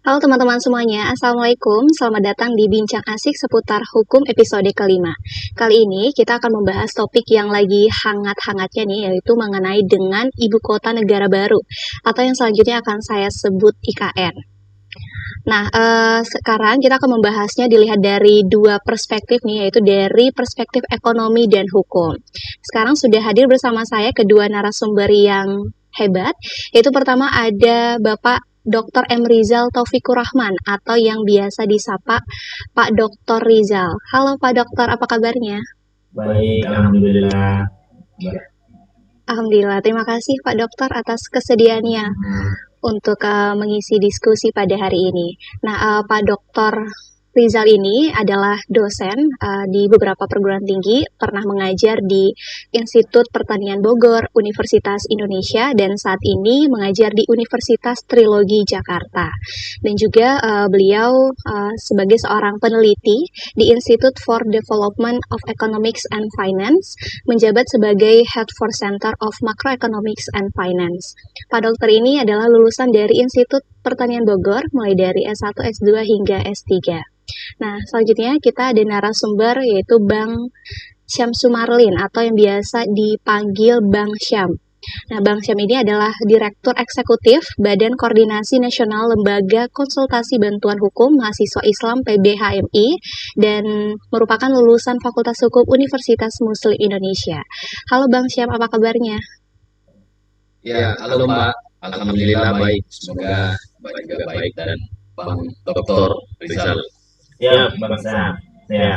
Halo teman-teman semuanya, Assalamualaikum. Selamat datang di Bincang Asik seputar hukum episode kelima. Kali ini kita akan membahas topik yang lagi hangat-hangatnya nih, yaitu mengenai dengan Ibu Kota Negara Baru, atau yang selanjutnya akan saya sebut IKN. Nah, sekarang kita akan membahasnya dilihat dari dua perspektif nih, yaitu dari perspektif ekonomi dan hukum. Sekarang sudah hadir bersama saya kedua narasumber yang hebat, yaitu pertama ada Bapak Dr. M. Rizal Taufikur Rahman atau yang biasa disapa Pak Dr. Rizal. Halo Pak Dokter, apa kabarnya? Baik, alhamdulillah. Alhamdulillah, terima kasih Pak Dokter atas kesediaannya untuk mengisi diskusi pada hari ini. Nah, Pak Dr. Rizal ini adalah dosen di beberapa perguruan tinggi, pernah mengajar di Institut Pertanian Bogor, Universitas Indonesia, dan saat ini mengajar di Universitas Trilogi Jakarta. Dan juga beliau sebagai seorang peneliti di Institute for Development of Economics and Finance, menjabat sebagai Head for Center of Macroeconomics and Finance. Pak Dokter ini adalah lulusan dari Institut Pertanian Bogor, mulai dari S1, S2, hingga S3. Nah, selanjutnya kita ada narasumber yaitu Bang Syam Sumarlin atau yang biasa dipanggil Bang Syam. Nah, Bang Syam ini adalah Direktur Eksekutif Badan Koordinasi Nasional Lembaga Konsultasi Bantuan Hukum Mahasiswa Islam PBHMI dan merupakan lulusan Fakultas Hukum Universitas Muslim Indonesia. Halo Bang Syam, apa kabarnya? Ya, halo Mbak. Alhamdulillah baik. Semoga Mbak juga baik dan Bang Dokter Rizal. Ya, Bang Sam. Ya,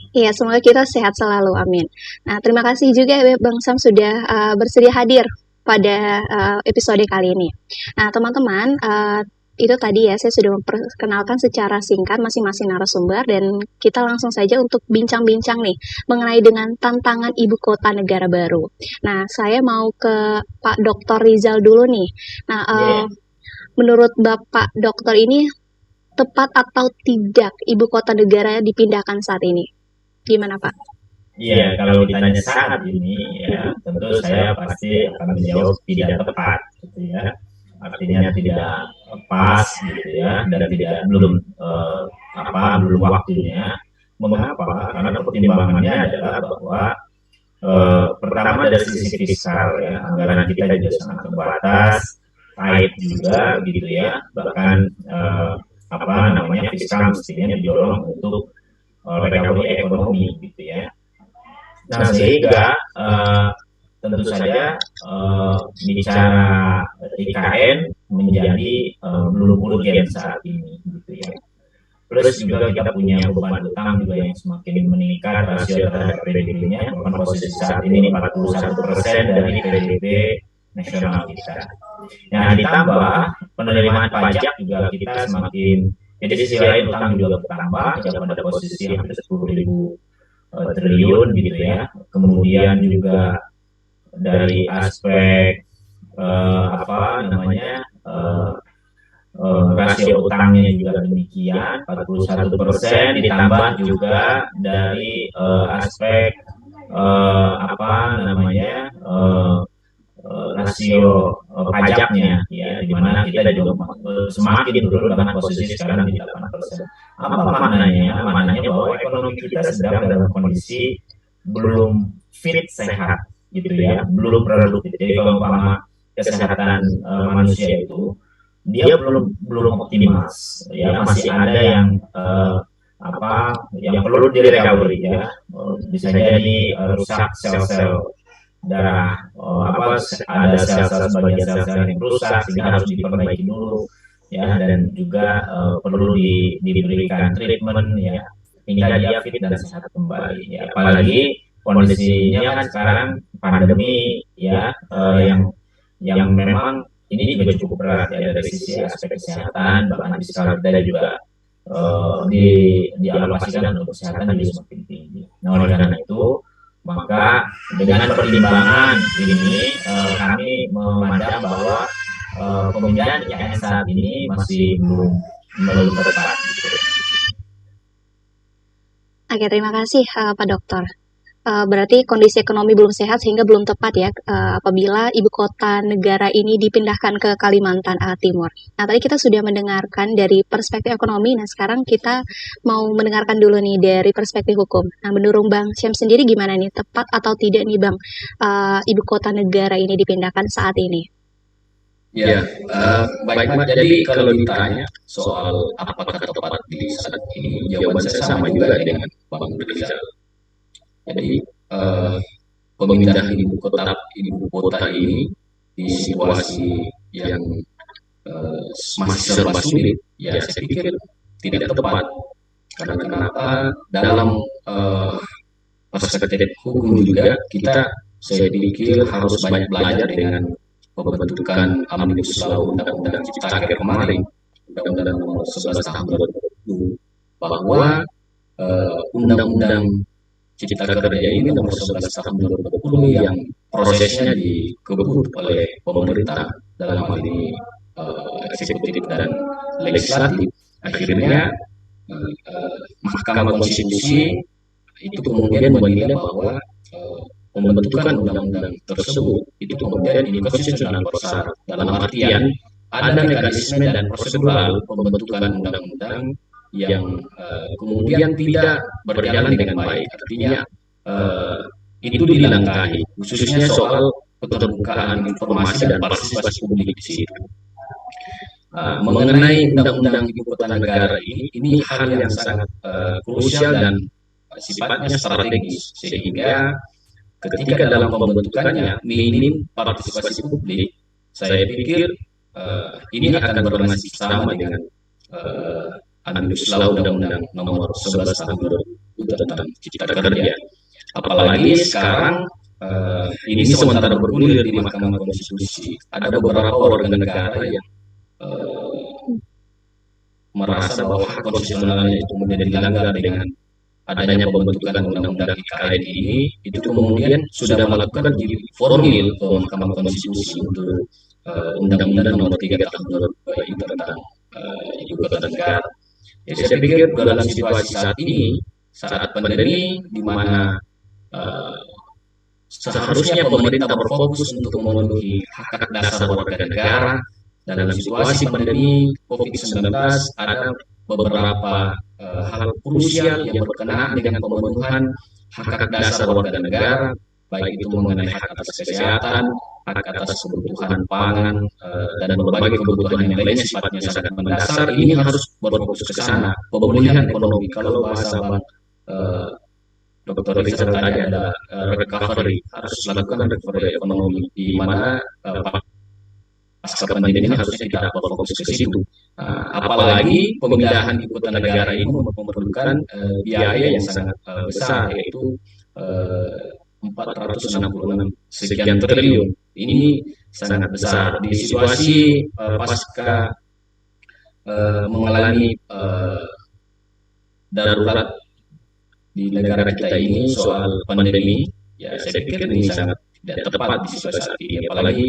Iya, semoga kita sehat selalu, amin. Nah, terima kasih juga Bang Sam sudah bersedia hadir pada episode kali ini. Nah, teman-teman, itu tadi ya saya sudah memperkenalkan secara singkat masing-masing narasumber dan kita langsung saja untuk bincang-bincang nih mengenai dengan tantangan ibu kota negara baru. Nah, saya mau ke Pak Dr. Rizal dulu nih. Nah, menurut Bapak Dokter ini tepat atau tidak ibu kota negara dipindahkan saat ini? Gimana Pak? Iya, kalau ditanya saat ini, ya tentu saya pasti akan menjawab tidak tepat, gitu ya. Artinya tidak pas, gitu ya, dan tidak belum waktunya. Mengapa? Karena pertimbangannya adalah bahwa pertama dari sisi fiskal, ya, anggaran kita juga sangat terbatas, tight juga, gitu ya. Bahkan fiskal mestinya didorong untuk recovery ekonomi, gitu ya. Nah, sehingga tentu saja bicara IKN menjadi belum urgen saat ini, gitu ya. Plus juga kita punya beban utang juga yang semakin meningkat rasio terhadap PDB-nya, bahkan posisi saat ini 41% dari PDB nasional kita. Nah, ditambah penerimaan pajak juga kita semakin, jadi sisi lain utang juga bertambah, ya, pada posisi hampir 10.000 triliun, gitu ya. Kemudian juga dari aspek rasio utangnya juga demikian 41%, ditambah juga dari aspek rasio pajaknya, ya, di mana kita juga semakin turun dengan posisi sekarang di 8%. Apa maknanya? Maknanya bahwa ekonomi kita sedang dalam kondisi belum fit sehat, gitu ya, belum produktif. Jadi kalau umpama kesehatan manusia itu dia belum optimal, ya, masih ada yang perlu direcovery, ya. Bisa jadi rusak sel-sel darah, ada sel-sel, sebagian sel-sel yang rusak sehingga harus diperbaiki dulu, ya, dan juga perlu diberikan treatment, ya, hingga dia fit dan sehat kembali, ya. Apalagi kondisinya kan sekarang pandemi, ya, yang memang ini juga cukup berat, ya, dari sisi aspek kesehatan, bahkan fiskal kita juga dialokasikan untuk kesehatan juga semakin tinggi. Nah, oleh karena itu, maka dengan pertimbangan ini kami memandang bahwa pemindahan IKN saat ini masih belum tepat, gitu. Oke, terima kasih Pak Dokter. Berarti kondisi ekonomi belum sehat sehingga belum tepat ya, apabila ibu kota negara ini dipindahkan ke Kalimantan Timur. Nah, tadi kita sudah mendengarkan dari perspektif ekonomi, nah sekarang kita mau mendengarkan dulu nih dari perspektif hukum. Nah, menurut Bang Syam sendiri gimana nih, tepat atau tidak nih Bang, ibu kota negara ini dipindahkan saat ini? Ya, baik Mat. Jadi kalau ditanya soal apakah tepat di saat ini, jawaban saya sama juga dengan Bang Rizal. Jadi pemindahan ibu kota ini di situasi yang masih serba sulit, ya saya pikir tidak tepat. Karena kenapa? Dalam perspektif hukum juga kita, saya pikir harus banyak belajar dengan pembentukan Omnibus Law Undang-Undang Cipta Kerja kemarin, Undang-Undang Nomor 11 Tahun 2020, bahwa Undang-Undang Cipta Kerja ini Nomor 11 Tahun 2020 yang prosesnya dikebut oleh pemerintah dalam hal ini eksekutif dan legislatif, akhirnya Mahkamah Konstitusi itu kemudian menilai bahwa pembentukan undang-undang tersebut itu kemudian inkonstitusional bersyarat, dalam artian ada mekanisme dan prosedural pembentukan undang-undang yang kemudian tidak berjalan dengan baik. Artinya itu dilangkahi, khususnya soal keterbukaan informasi dan partisipasi publik di situ. Mengenai undang-undang ibu kota negara ini hal yang sangat krusial dan sifatnya strategis, sehingga ketika dalam pembentukannya minim partisipasi publik, saya pikir ini akan bernasib sama dengan Omnibus Law Undang-Undang Nomor 11 Tahun 2000 tentang Cipta Kerja. Apalagi sekarang ini sementara bergulir di Mahkamah Konstitusi, ada beberapa warga negara yang merasa bahwa hak konstitusionalnya itu kemudian dilanggar dengan adanya pembentukan undang-undang IKN ini, itu kemudian sudah melakukan formil ke Mahkamah Konstitusi untuk Undang-Undang Nomor 3 Tahun 2002 itu tentang ibu kota negara. Jadi saya pikir dalam situasi saat ini, saat pandemi, di mana seharusnya pemerintah berfokus untuk memenuhi hak dasar warga negara, dalam situasi pandemi COVID-19 ada beberapa hal krusial yang berkenaan dengan pemenuhan hak dasar warga negara, baik itu mengenai hak atas kesehatan, hak atas kebutuhan pangan, dan berbagai kebutuhan yang lainnya sifatnya sangat mendasar. Ini harus berfokus ke sana, pemulihan ekonomi. Kalau bahasa Bang Dr. Rizal tadi adalah recovery, harus melakukan recovery ekonomi, di mana pasca pandemi ini harusnya kita berfokus ke situ. Apalagi pemindahan ibu kota negara ini memerlukan biaya yang sangat besar, yaitu 466 sekian triliun. Ini sangat besar di situasi pasca mengalami darurat di negara kita ini soal pandemi. Ya, saya pikir ini sangat tidak tepat di situasi saat ini. Apalagi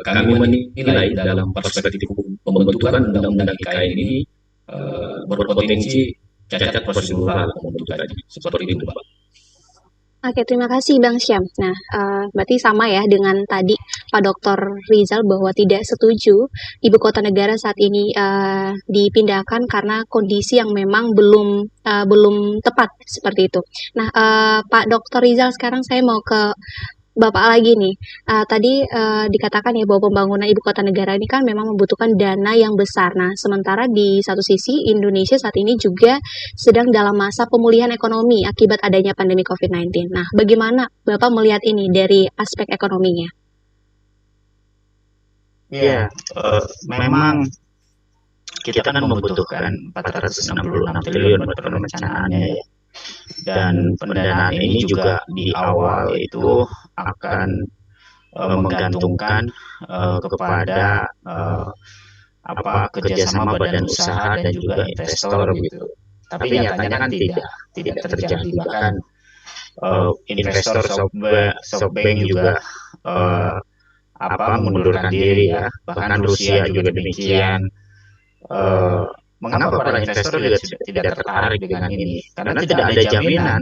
kami menilai dalam perspektif hukum pembentukan undang-undang IKN ini berpotensi cacat prosedural pembentukannya, seperti itu, Pak. Oke, terima kasih Bang Syam. Nah, berarti sama ya dengan tadi Pak Dr. Rizal bahwa tidak setuju ibu kota negara saat ini dipindahkan karena kondisi yang memang belum tepat seperti itu. Nah, Pak Dr. Rizal, sekarang saya mau ke Bapak lagi nih. Tadi dikatakan ya bahwa pembangunan ibu kota negara ini kan memang membutuhkan dana yang besar. Nah, sementara di satu sisi Indonesia saat ini juga sedang dalam masa pemulihan ekonomi akibat adanya pandemi COVID-19. Nah, bagaimana Bapak melihat ini dari aspek ekonominya? Ya, memang kita kan membutuhkan 466 triliun buat perencanaannya ya. Dan pendanaan ini juga di awal itu akan menggantungkan kepada kerjasama badan usaha dan juga investor gitu. Tapi nyatanya kan tidak terjadi, bahkan investor SoftBank juga mengundurkan diri ya, bahkan Rusia juga demikian. Mengapa para investor juga tidak tertarik dengan ini? Karena tidak ada jaminan,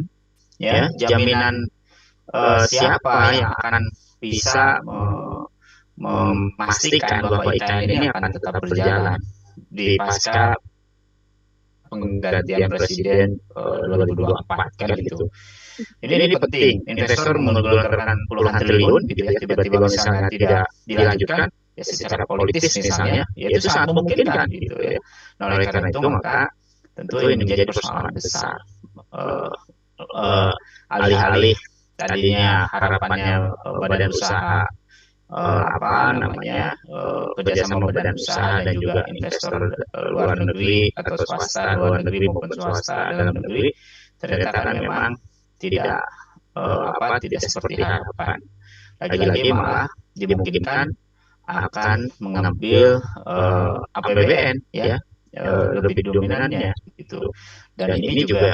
ya, jaminan siapa yang akan bisa memastikan bahwa IKN ini akan tetap berjalan di pasca penggantian presiden 2024 kan gitu. Ini penting. Investor menggelontorkan puluhan triliun gitu ya, tiba-tiba misalnya tidak dilanjutkan ya secara politis misalnya, ya itu sangat memungkinkan gitu ya. Nah, oleh karena itu maka tentu ini menjadi persoalan besar. Alih-alih tadinya harapannya badan usaha kerjasama badan usaha dan juga investor luar negeri atau swasta luar negeri maupun swasta dalam negeri ternyata kan memang tidak tidak seperti harapan. Lagi-lagi malah dimungkinkan akan mengambil APBN ya lebih dominannya gitu. Dan ini juga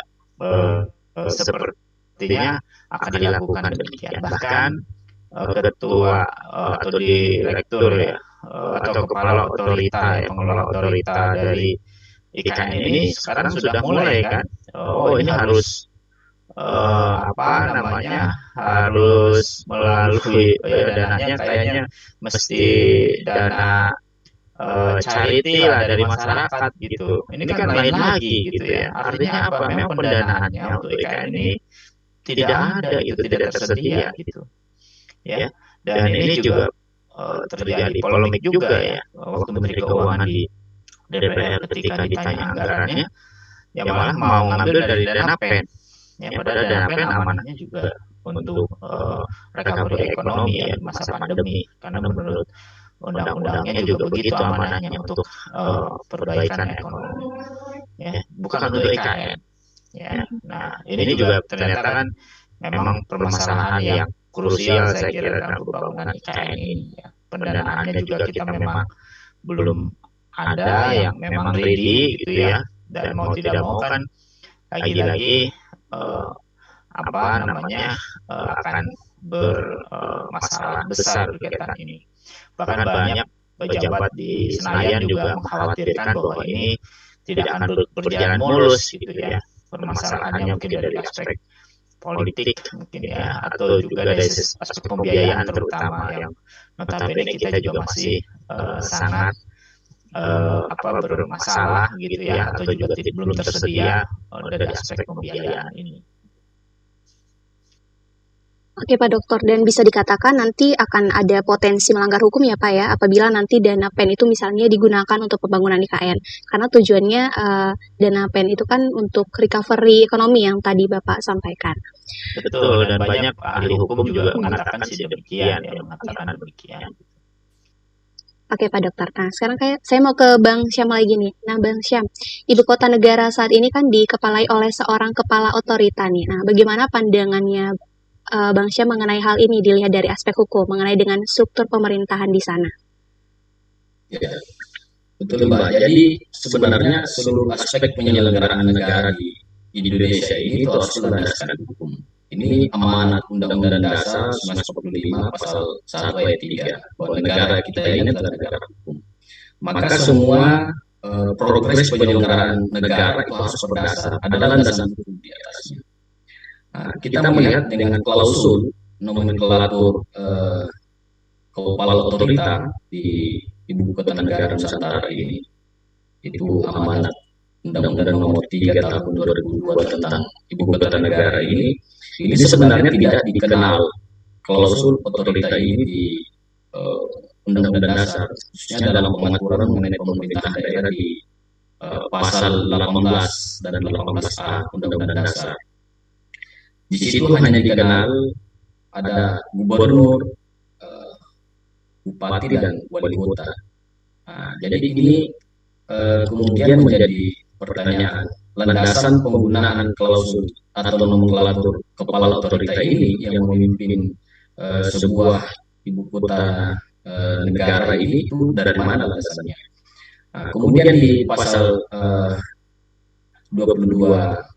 sepertinya akan dilakukan demikian. Bahkan ketua atau direktur ya atau kepala otorita ya pengelola otorita dari IKN ini sekarang sudah mulai kan ini harus harus melalui dananya kayaknya mesti dana charity lah dari masyarakat gitu. Ini kan lain lagi gitu ya. Artinya apa? Memang pendanaannya untuk IKN ini tidak ada gitu, tidak tersedia gitu. Ya. Dan ini juga terjadi polemik juga ya waktu Menteri Keuangan di DPR ketika ditanya anggarannya ya malah mau ngambil dari dana PEN. Ya, padahal dana PEN amanahnya juga untuk recovery ekonomi ya masa pandemi karena menurut undang-undangnya juga begitu amanahnya untuk perbaikan ekonomi ya bukan untuk IKN ya. Nah ini juga ternyata kan memang permasalahan yang krusial saya kira dalam pembangunan IKN ini ya. Pendanaannya juga kita memang belum ada yang memang ready gitu ya dan mau tidak mau kan lagi-lagi akan bermasalah besar kegiatan ini. Bahkan banyak pejabat di Senayan juga mengkhawatirkan bahwa ini tidak akan berjalan mulus gitu ya. Permasalahannya mungkin dari aspek politik mungkin ya atau juga dari aspek pembiayaan terutama yang notabene kita juga masih sangat bermasalah gitu ya atau juga belum tersedia dari aspek pembiayaan ini. Oke Pak Dokter, dan bisa dikatakan nanti akan ada potensi melanggar hukum ya Pak ya, apabila nanti dana PEN itu misalnya digunakan untuk pembangunan IKN. Karena tujuannya dana PEN itu kan untuk recovery ekonomi yang tadi Bapak sampaikan. Betul, dan banyak ahli hukum juga mengatakan demikian, mengatakan demikian. Oke Pak Dokter, nah sekarang saya mau ke Bang Syam lagi nih. Nah Bang Syam, ibu kota negara saat ini kan dikepalai oleh seorang kepala otorita nih. Nah bagaimana pandangannya Bang Syam mengenai hal ini dilihat dari aspek hukum, mengenai dengan struktur pemerintahan di sana? Ya, betul Mbak. Jadi sebenarnya seluruh aspek penyelenggaraan negara di Indonesia ini itu harus berlandaskan hukum. Ini amanat Undang-Undang Dasar 1945 pasal 1 ayat 3 bahwa negara kita ini adalah negara hukum. Maka semua progres penyelenggaraan negara itu harus berdasar ada landasan hukum di atasnya. Nah, kita melihat dengan klausul nomenklatur kepala otorita di Ibu Kota Negara Nusantara ini, itu amanat Undang-Undang Nomor 3 Tahun 2002 tentang Ibu Kota Negara ini sebenarnya tidak dikenal klausul otorita ini di Undang-Undang Dasar, khususnya dalam pengaturan mengenai pemerintahan daerah di pasal 18 dan 18A Undang-Undang Dasar. Di situ hanya dikenal ada gubernur, bupati dan wali kota. Nah, jadi ini kemudian menjadi pertanyaan landasan penggunaan klausul atau nomenklatur kepala otorita ini yang memimpin sebuah ibu kota negara ini itu dari mana landasannya? Nah, kemudian di pasal 22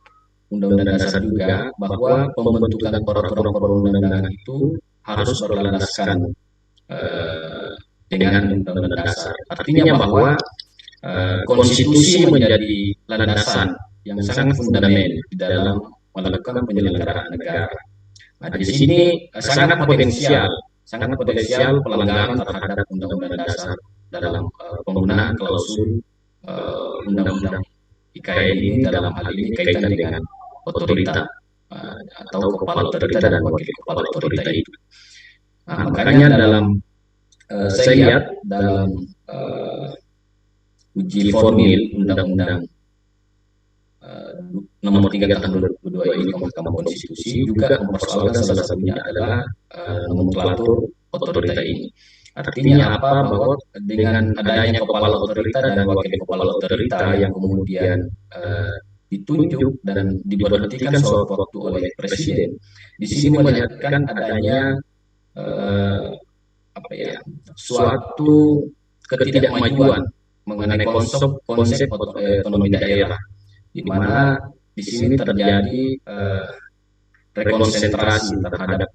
Undang-Undang Dasar juga bahwa pembentukan peraturan perundang-undangan itu harus berlandaskan dengan Undang-Undang Dasar. Artinya bahwa konstitusi menjadi landasan yang sangat fundamental di dalam melakukan penyelenggaraan negara. Nah, di sini sangat potensial pelanggaran terhadap Undang-Undang Dasar dalam penggunaan klausul Undang-Undang IKN ini dalam hal ini kaitan dengan otorita atau kepala otorita dan wakil kepala otorita itu. Nah, makanya dalam saya lihat dalam uji formil Undang-Undang nomor 3 tahun 2002 ini Mahkamah Konstitusi juga mempersoalkan salah satunya adalah nomenklatur otorita ini. Artinya apa? Bahwa dengan adanya kepala otorita dan wakil kepala otorita yang kemudian ditunjuk dan diberhentikan sewaktu-waktu oleh presiden, di sini melihatkan adanya suatu ketidakmajuan mengenai konsep otonomi daerah, di mana di sini terjadi rekonsentrasi terhadap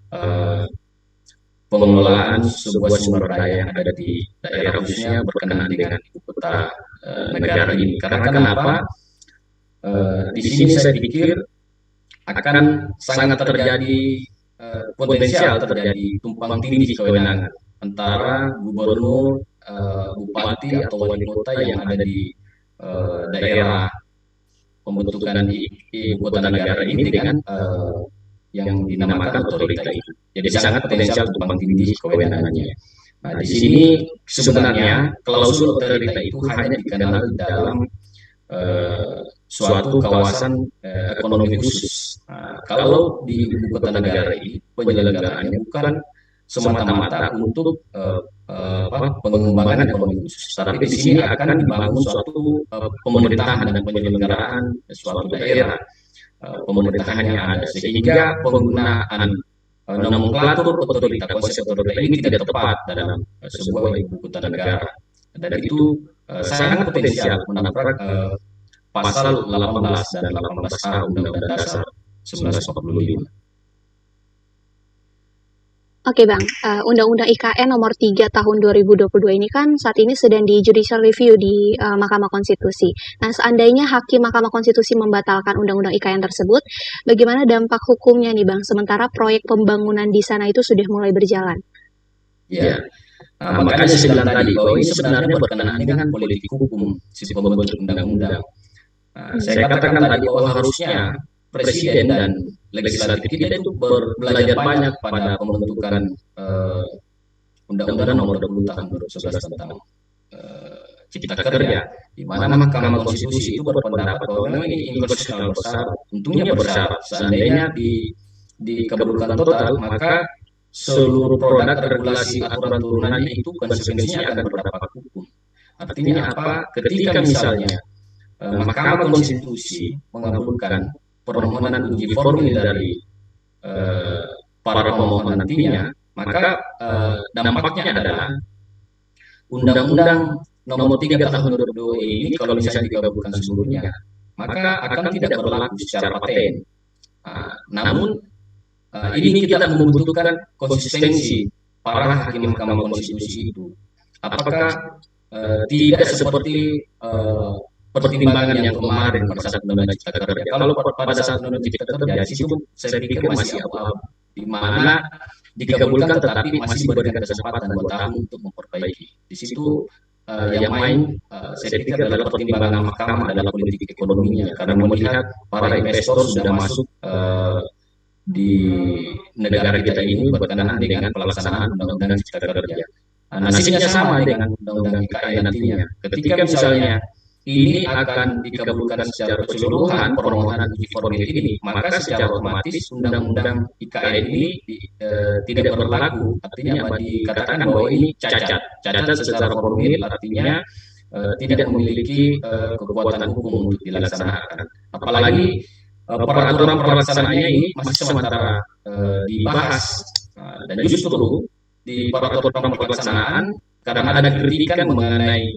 pengelolaan sebuah sumber daya yang ada di daerah, khususnya berkenaan dengan ibu kota negara ini. Karena kenapa? Di sini saya pikir akan sangat terjadi potensial terjadi tumpang tindih kewenangan antara gubernur, bupati atau wali kota yang ada di daerah pembentukan ibu kota negara ini dengan yang dinamakan otorita itu. Jadi sangat potensial tumpang tindih kewenangannya. Nah, di sini sebenarnya klausul otorita itu hanya dikenal dalam suatu kawasan ekonomi khusus. Nah, kalau di ibu kota negara ini penyelenggaraannya bukan semata-mata untuk pengembangan ekonomi khusus, tapi di sini akan dibangun suatu pemerintahan dan penyelenggaraan suatu daerah pemerintahannya ada, sehingga penggunaan nomenklatur otorita, konsep otorita ini tidak tepat dalam sebuah ibu kota negara, dan itu sangat potensial menabrak pasal 18 dan 18A Undang-Undang Dasar 1945. Oke Bang, Undang-Undang IKN nomor 3 tahun 2022 ini kan saat ini sedang di judicial review di Mahkamah Konstitusi. Nah, seandainya Hakim Mahkamah Konstitusi membatalkan Undang-Undang IKN tersebut, bagaimana dampak hukumnya nih Bang? Sementara proyek pembangunan di sana itu sudah mulai berjalan. Ya, makanya saya bilang tadi bahwa ini sebenarnya berkenaan dengan politik hukum si pembentuk undang-undang. Saya katakan tadi bahwa harusnya presiden dan legislatif kita itu belajar banyak pada pembentukan Undang-Undang nomor 20 tahun 2011 tentang Cipta Kerja, di mana Mahkamah Konstitusi itu berpendapat bahwa memang ini inkonstitusional bersyarat. Untungnya bersyarat, seandainya dikabulkan total, maka seluruh produk regulasi aturan turunannya itu konsekuensinya akan berdampak hukum. Artinya apa? Ketika misalnya Mahkamah Konstitusi mengabulkan permohonan uji formil dari para pemohon nantinya, maka dampaknya adalah Undang-Undang nomor 3 tahun 2002 ini kalau misalnya digabungkan seluruhnya, maka akan tidak berlaku secara paten. Namun ini kita membutuhkan konsistensi para hakim Mahkamah Konstitusi itu. Apakah tidak seperti pertimbangan yang kemarin pada saat Undang-Undang Cipta Kerja? Kalau pada saat Undang-Undang Cipta Kerja di situ saya pikir masih abu-abu, di mana dikabulkan tetapi masih diberikan kesempatan 2 tahun untuk memperbaiki. Di situ yang main saya pikir adalah pertimbangan mahkamah adalah politik ekonominya, karena melihat para investor sudah masuk di negara kita ini berkenaan dengan pelaksanaan Undang-Undang Cipta Kerja. Nasibnya sama dengan Undang-Undang IKN nantinya. Ketika misalnya ini akan dikabulkan secara keseluruhan permohonan uji formil ini, maka secara otomatis Undang-Undang IKN ini tidak berlaku. Artinya dikatakan bahwa ini cacat secara formil, artinya tidak memiliki kekuatan hukum untuk dilaksanakan. Apalagi peraturan pelaksanaannya ini masih sementara dibahas, dan justru di peraturan pelaksanaan karena ada kritikan mengenai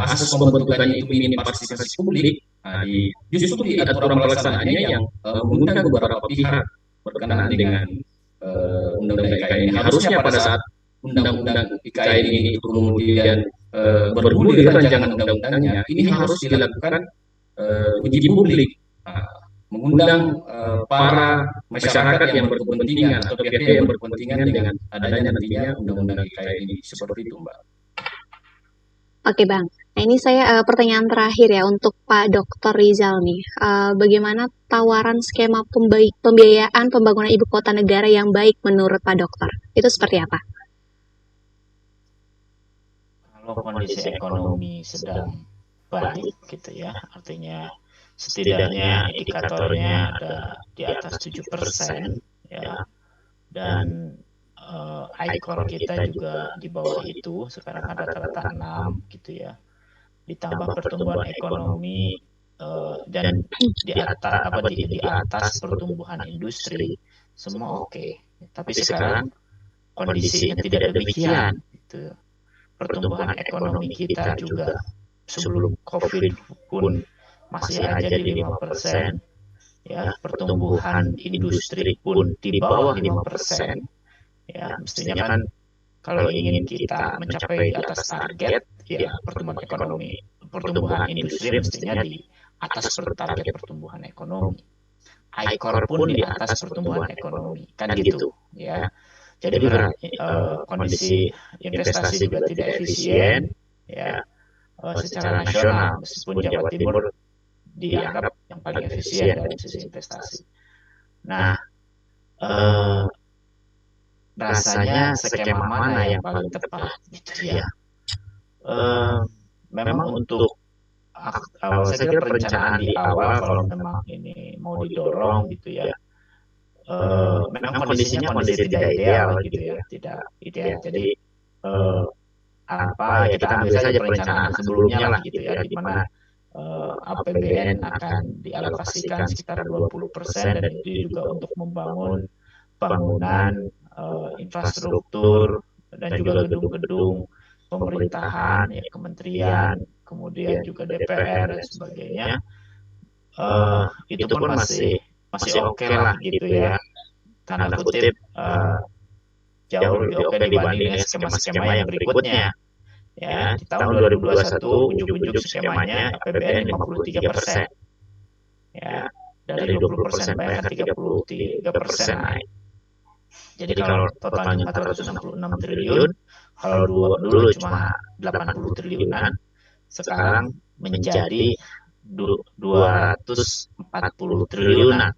asas pembentukannya itu minim partisipasi publik, justru di aturan pelaksanaannya yang mengundang beberapa pihak berkenaan dengan Undang-Undang IKN ini. Harusnya pada saat Undang-Undang IKN ini kemudian bergulir rancangan undang-undangnya, ini harus dilakukan uji publik. mengundang para masyarakat yang berkepentingan atau pihak-pihak yang berkepentingan dengan adanya nantinya undang-undang IKN ini. Seperti itu, Mbak. Oke Bang, nah ini saya pertanyaan terakhir ya untuk Pak Dr. Rizal nih. Bagaimana tawaran skema pembiayaan pembangunan ibu kota negara yang baik menurut Pak Dokter? Itu seperti apa? Kalau kondisi ekonomi sedang baik gitu ya, artinya setidaknya indikatornya ada di atas 7% ya, dan ICOR kita juga di bawah itu, sekarang kan rata-rata 6 gitu ya, ditambah pertumbuhan ekonomi dan di atas pertumbuhan industri, semua oke. Tapi sekarang kondisinya tidak demikian gitu. Pertumbuhan ekonomi kita juga sebelum COVID pun masih aja di 5%, ya, pertumbuhan industri pun di bawah 5%, ya, mestinya kan kalau ingin kita mencapai di atas target, ya pertumbuhan industri mestinya di atas target pertumbuhan ekonomi. ICOR pun di atas pertumbuhan ekonomi, kan gitu, ya. Jadi kondisi investasi juga tidak efisien, ya, secara nasional, meskipun Jawa Timur dianggap yang paling efisien dari sisi investasi. Nah, rasanya skema mana yang paling tepat gitu ya? Memang untuk saya kira perencanaan di awal kalau memang ini mau didorong gitu ya, memang kondisinya kondisi tidak ideal gitu ya, tidak ideal. Jadi apa ya, kita ambil saja perencanaan sebelumnya lah gitu ya, di mana APBN akan dialokasikan sekitar 20% dan itu juga untuk membangun bangunan infrastruktur dan juga gedung-gedung pemerintahan, ya, kementerian, kemudian juga DPR dan sebagainya. Itu pun masih oke lah gitu ya, tanda kutip jauh lebih oke dibanding dengan skema-skema yang berikutnya. Ya, di tahun 2021 ujuk-ujuk skemanya APBN 53%. Ya, dari 20% bayangkan 33% naik. Jadi kalau totalnya 466 triliun, kalau dulu cuma 80 triliunan, sekarang menjadi 240 triliunan.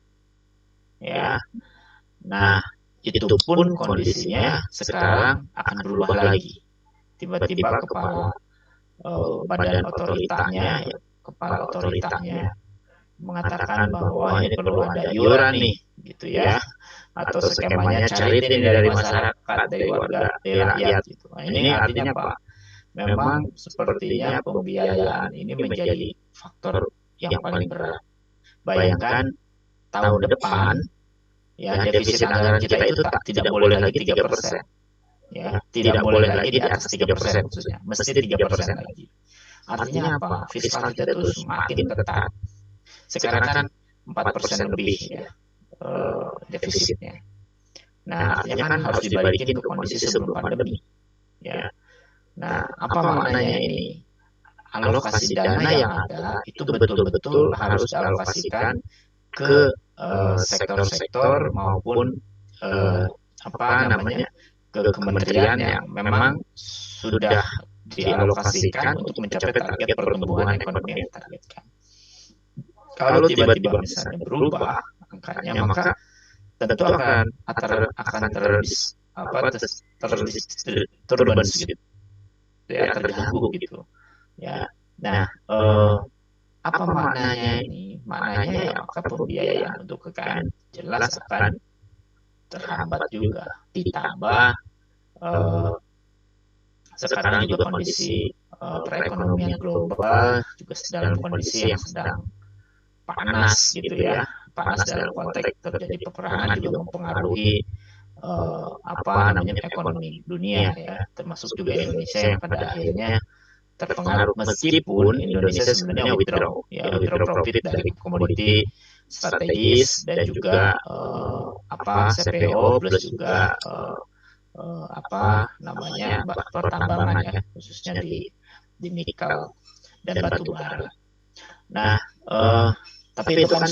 Ya. Nah, itu pun kondisinya sekarang akan berubah lagi. Tiba-tiba kepala badan otoritanya, ya, kepala otoritanya mengatakan bahwa ini perlu ada iuran nih, gitu ya, atau skemanya cariin dari masyarakat, dari warga, dari rakyat gitu. Nah, ini artinya apa? Memang sepertinya pembiayaan ini menjadi faktor yang paling berat. Bayangkan tahun depan, ya, defisit anggaran kita itu tidak boleh lagi 3%. Ya, tidak boleh lagi di atas 3% khususnya, mesti 3% lagi. Artinya apa? Fiskal kita itu semakin ketat. Sekarang kan 4% lebih ya defisitnya. Nah, artinya kan harus dibalikin ke kondisi sebelum pandemi. Ya. Nah, apa maknanya ini? Alokasi dana yang ada itu betul-betul harus dialokasikan ke sektor-sektor maupun ke kementerian yang memang sudah dialokasikan untuk mencapai target pertumbuhan ekonomi yang ditargetkan. Kalau tiba-tiba misalnya berubah angkanya, maka tentu akan terdisturbance gitu, ya, terganggu gitu. Ya, nah, apa maknanya ini? Maknanya ya maka pembiayaan untuk KKN jelas akan terhambat juga. Ditambah sekarang juga kondisi perekonomian global juga dalam kondisi yang sedang panas gitu ya, panas dalam konteks terjadi peperangan juga mempengaruhi ekonomi dunia ya, termasuk juga Indonesia yang pada akhirnya terpengaruh, meskipun Indonesia sebenarnya withdraw profit dari komoditi strategis dan juga CPO plus juga pertambangan ya, khususnya di nikel dan batu bara. Nah, tapi itu kan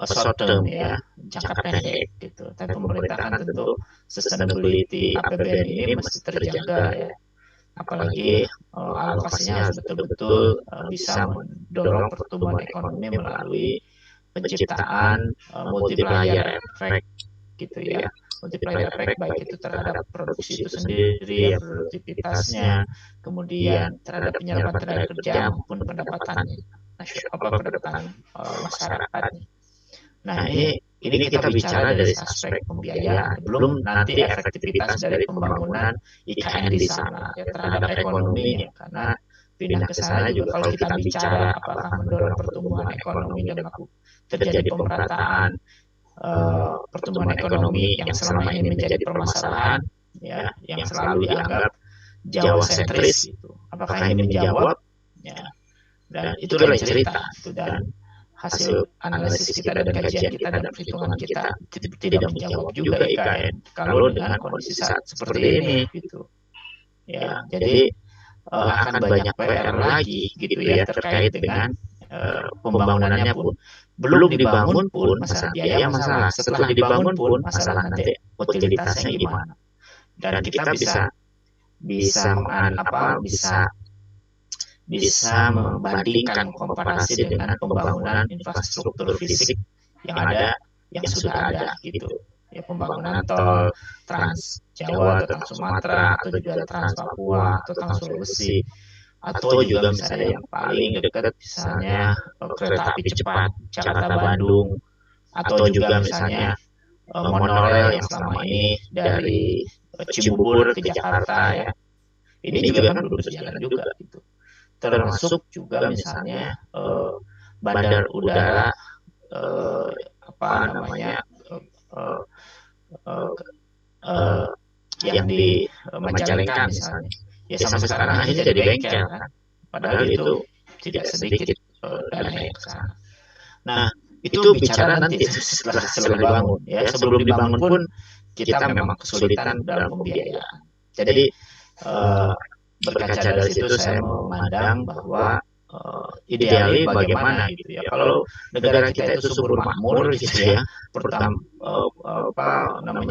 short term ya, jangka pendek gitu. Tapi pemerintah kan tentu sustainability APBN ini mesti terjaga ya. Apalagi alokasinya harus betul-betul bisa mendorong pertumbuhan ekonomi melalui penciptaan multiplier effect gitu ya. Multiplier effect baik itu terhadap produksi itu sendiri, ya, produktivitasnya, kemudian terhadap penyerapan tenaga kerja maupun pendapatannya, pendapatan masyarakatnya. Nah, ini kita bicara dari aspek pembiayaan, belum nanti efektivitas dari pembangunan IKN di sana ya, terhadap ekonominya, karena pindah ke sana juga kalau kita bicara apakah mendorong pertumbuhan ekonomi dan terjadi pemerataan pertumbuhan ekonomi yang selama ini menjadi permasalahan ya, yang selalu dianggap Jawa sentris gitu. Apakah ini menjawab ya, dan itu lain cerita itu, dan hasil analisis kita dan kajian kita dan perhitungan kita tidak menjawab juga IKN kalau dengan kondisi saat seperti ini gitu ya. Jadi akan banyak PR lagi gitu ya terkait dengan pembangunannya pun. Belum dibangun pun masalah biaya masalah, setelah dibangun pun masalah nanti utilitasnya gimana. Dan kita bisa membandingkan komparasi dengan pembangunan infrastruktur fisik yang sudah ada gitu ya, pembangunan tol Trans Jawa atau Trans Sumatera atau juga Trans Papua atau Trans Sulawesi, atau juga misalnya yang paling dekat misalnya kereta api cepat Jakarta Bandung, atau juga misalnya monorail yang selama ini dari Cibubur ke Jakarta ya, ini juga kan belum berjalan juga gitu. Termasuk juga misalnya bandar udara yang di Majalengka misalnya ya, sampai sekarang hanya jadi bengkel kan, padahal itu tidak sedikit dana yang ke sana. Nah, itu bicara nanti setelah dibangun ya, sebelum dibangun pun kita memang kesulitan dalam pembiayaan. Jadi berkaca dari situ saya memandang bahwa idealnya bagaimana gitu ya, kalau negara kita itu subur makmur gitu ya, pertama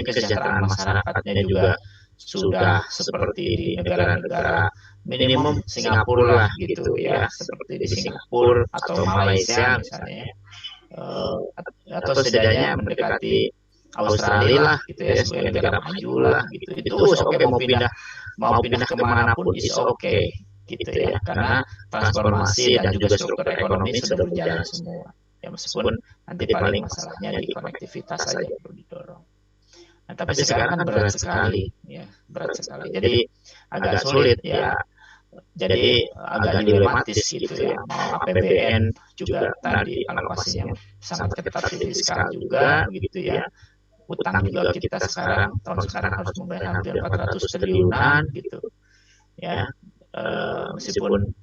kesejahteraan masyarakatnya juga sudah seperti di negara-negara minimum Singapura lah gitu ya, seperti di Singapura atau Malaysia misalnya, atau setidaknya mendekati Australia lah gitu ya, sebagai negara maju lah gitu. Itu oke, mau pindah kemanapun is oke gitu ya, karena transformasi dan juga struktur ekonomi sudah berjalan semua ya, meskipun nanti paling masalahnya di konektivitas saja yang perlu didorong. Nah, tapi sekarang kan berat sekali ya, jadi agak sulit ya, jadi agak dilematis gitu ya. Mau APBN juga tadi alokasinya sangat ketat di fiskal juga gitu ya, utang juga kita tahun sekarang harus membayar hampir 400 triliunan gitu ya, meskipun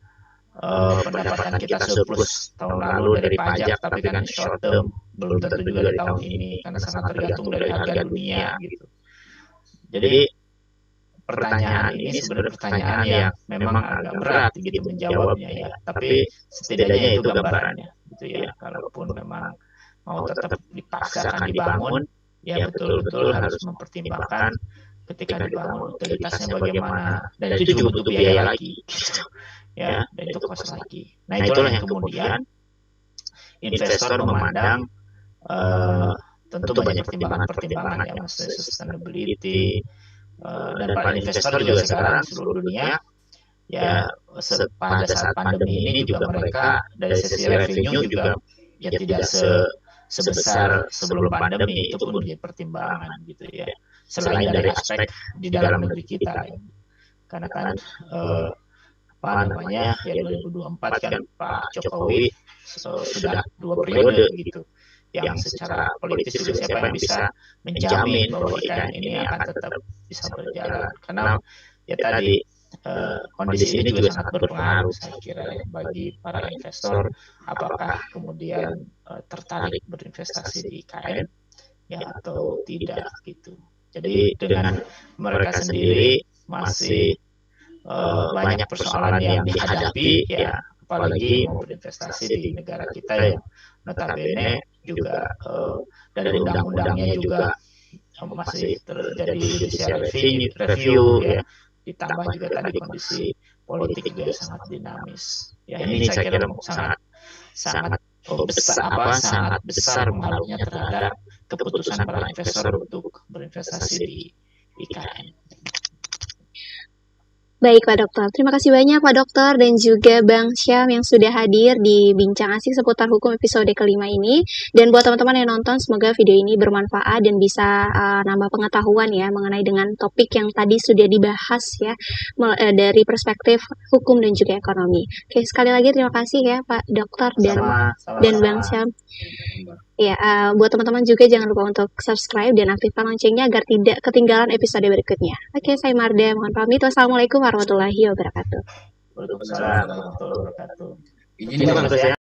pendapatan kita surplus tahun lalu dari pajak, tapi kan short term belum tentu juga di tahun ini karena sangat tergantung dari harga dunia gitu. Jadi pertanyaan ini sebenarnya pertanyaan yang memang agak berat gitu menjawabnya ya, tapi setidaknya itu gambarannya gitu ya. Kalaupun memang mau tetap dipaksakan dibangun ya, betul-betul harus mempertimbangkan ketika dibangun utilitasnya bagaimana, dan itu juga butuh biaya lagi gitu ya, dan itu kos lagi. Nah, itulah yang kemudian investor memandang tentu banyak pertimbangan ya, maksudnya sustainability, dan para investor juga sekarang seluruh dunia ya, pada saat pandemi ini juga mereka dari sisi revenue juga ya tidak sebesar sebelum pandemi, itu pun menjadi pertimbangan gitu ya, selain dari aspek di dalam negeri kita ya. Karena kan ya 2024 kan Pak Jokowi sudah 2 periode gitu, yang secara politis juga siapa yang bisa menjamin bahwa IKN ini akan tetap bisa berjalan, karena ya tadi kondisi ini juga sangat berpengaruh saya kira ya, bagi para investor apakah kemudian tertarik berinvestasi di IKN ya atau tidak gitu. Jadi dengan mereka sendiri masih banyak persoalan yang dihadapi ya, apalagi mau berinvestasi di negara kita yang notabene juga dari undang-undangnya juga masih terjadi judicial review ya, ditambah juga tadi kondisi politik juga sangat dinamis. Ya ini saya kira sangat besar pengaruhnya terhadap keputusan para investor untuk berinvestasi di IKN. Baik Pak Dokter, terima kasih banyak Pak Dokter dan juga Bang Syam yang sudah hadir di Bincang Asik seputar hukum episode kelima ini. Dan buat teman-teman yang nonton, semoga video ini bermanfaat dan bisa nambah pengetahuan ya mengenai dengan topik yang tadi sudah dibahas ya dari perspektif hukum dan juga ekonomi. Oke, sekali lagi terima kasih ya Pak Dokter dan Bang Syam. Ya, buat teman-teman juga jangan lupa untuk subscribe dan aktifkan loncengnya agar tidak ketinggalan episode berikutnya. Oke, saya Marda, mohon pamit. Wassalamualaikum warahmatullahi wabarakatuh. Waalaikumsalam warahmatullahi wabarakatuh. Ini